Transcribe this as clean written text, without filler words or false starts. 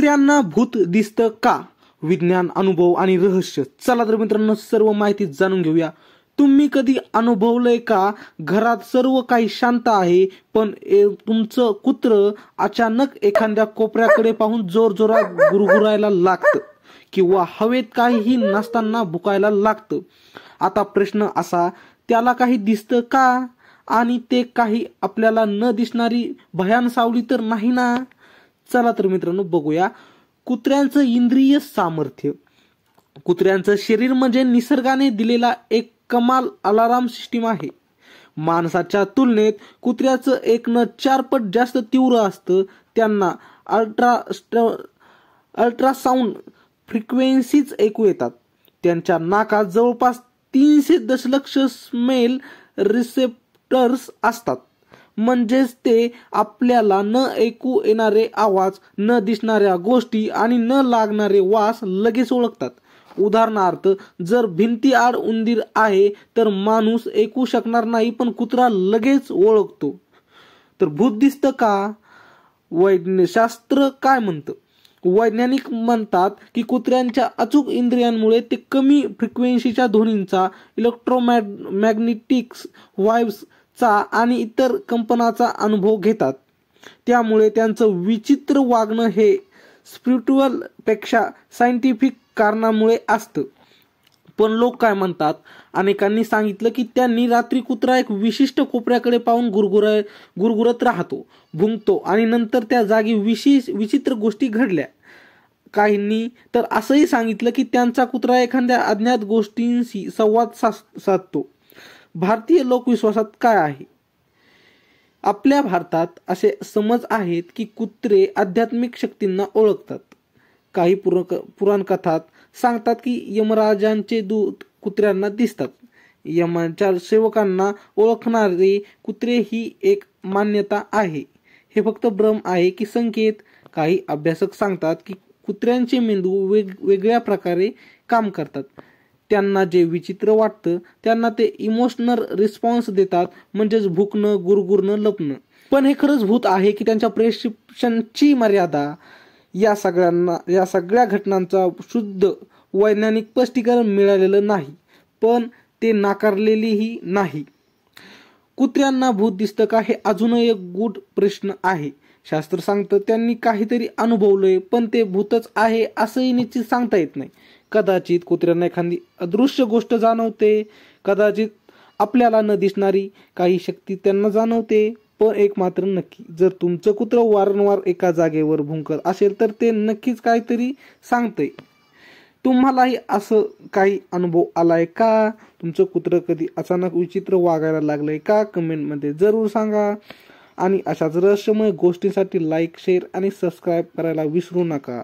कुत्र्यांना भूत दिसतं का? विज्ञान, अनुभव आणि रहस्य. चला तर मित्रांनो, सर्व माहिती जाणून घेऊया. तुम्ही कधी अनुभवलंय का, घरात सर्व काही शांत आहे पण तुमचं कुत्र अचानक एखाद्या कोपऱ्याकडे पाहून जोरजोरात गुरगुरायला लागतं किंवा हवेत काहीही नसताना भुकायला लागतं. आता प्रश्न असा, त्याला काही दिसतं का? आणि ते काही आपल्याला न दिसणारी भयान सावली तर नाही ना? चला तर मित्रांनो बघूया. कुत्र्यांचं इंद्रिय सामर्थ्य. कुत्र्यांचं शरीर म्हणजे निसर्गाने दिलेला एक कमाल अलाराम सिस्टीम आहे. माणसाच्या तुलनेत कुत्र्याचं 1 न 4 पट जास्त तीव्र असतं. त्यांना अल्ट्रासाऊंड फ्रिक्वेन्सीज ऐकू येतात. त्यांच्या नाकात जवळपास 300 दशलक्ष स्मेल रिसेप्टर्स असतात. म्हणजेच ते आपल्याला न ऐकू येणारे आवाज, न दिसणाऱ्या गोष्टी आणि न लागणारे वास लगेच ओळखतात. उदाहरणार्थ, जर भिंतीआड उंदीर आहे तर माणूस ऐकू शकणार नाही, पण कुत्रा लगेच ओळखतो. तर भूत दिसतं का? वैज्ञानिकशास्त्र काय म्हणतं? वैज्ञानिक म्हणतात की कुत्र्यांच्या अचूक इंद्रियांमुळे ते कमी फ्रिक्वेन्सीच्या ध्वनींचा, इलेक्ट्रोमॅग्नेटिक्स व्हाइब्सचा आणि इतर कंपनाचा अनुभव घेतात. त्यामुळे त्यांचं विचित्र वागणं हे स्पिरिच्युअल पेक्षा सायंटिफिक कारणामुळे असतं. पण लोक काय म्हणतात? अनेकांनी सांगितलं की त्यांनी रात्री कुत्रा एक विशिष्ट कोपऱ्याकडे पाहून गुरगुरत राहतो, भुंकतो आणि नंतर त्या जागी विचित्र गोष्टी घडल्या. काहींनी तर असंही सांगितलं की त्यांचा कुत्रा एखाद्या अज्ञात गोष्टींशी संवाद साधतो. भारतीय लोकविश्वासात काय आहे? आपल्या भारतात असे समज आहेत की कुत्रे आध्यात्मिक शक्तींना ओळखतात. काही पुराणकथात सांगतात की यमराजांचे दूत कुत्र्यांना दिसतात. यमाच्या सेवकांना ओळखणारे कुत्रे ही एक मान्यता आहे. हे फक्त भ्रम आहे की संकेत? काही अभ्यासक सांगतात की कुत्र्यांचे मेंदू वेगवेगळ्या प्रकारे काम करतात. त्यांना जे विचित्र वाटतं त्यांना ते इमोशनल रिस्पॉन्स देतात, म्हणजेच भुकणं, गुरगुरणं, लपणं. पण हे खरंच भूत आहे की त्यांच्या प्रेस्क्रिप्शनची मर्यादा? या सगळ्या घटनांचा शुद्ध वैज्ञानिक स्पष्टीकरण मिळालेलं नाही, पण ते नाकारलेलेही नाही. कुत्र्यांना भूत दिसतं का हे अजूनही एक गूढ प्रश्न आहे. शास्त्र सांगतं त्यांनी काहीतरी अनुभवलंय, पण ते भूतच आहे असंही निश्चित सांगता येत नाही. कदाचित कुत्र्यांना एखादी अदृश्य गोष्ट जाणवते, कदाचित आपल्याला न दिसणारी काही शक्ती त्यांना जाणवते. पण एक मात्र नक्की, जर तुमचं कुत्र वारंवार एका जागेवर भुंकत असेल तर ते नक्कीच काहीतरी सांगतंय. तुम्हालाही असं काही अनुभव आलाय का? तुमचं कुत्र कधी अचानक विचित्र वागायला लागलंय का? कमेंटमध्ये जरूर सांगा. आणि अशाच रहस्यमय गोष्टींसाठी लाईक, शेअर आणि सबस्क्राईब करायला विसरू नका.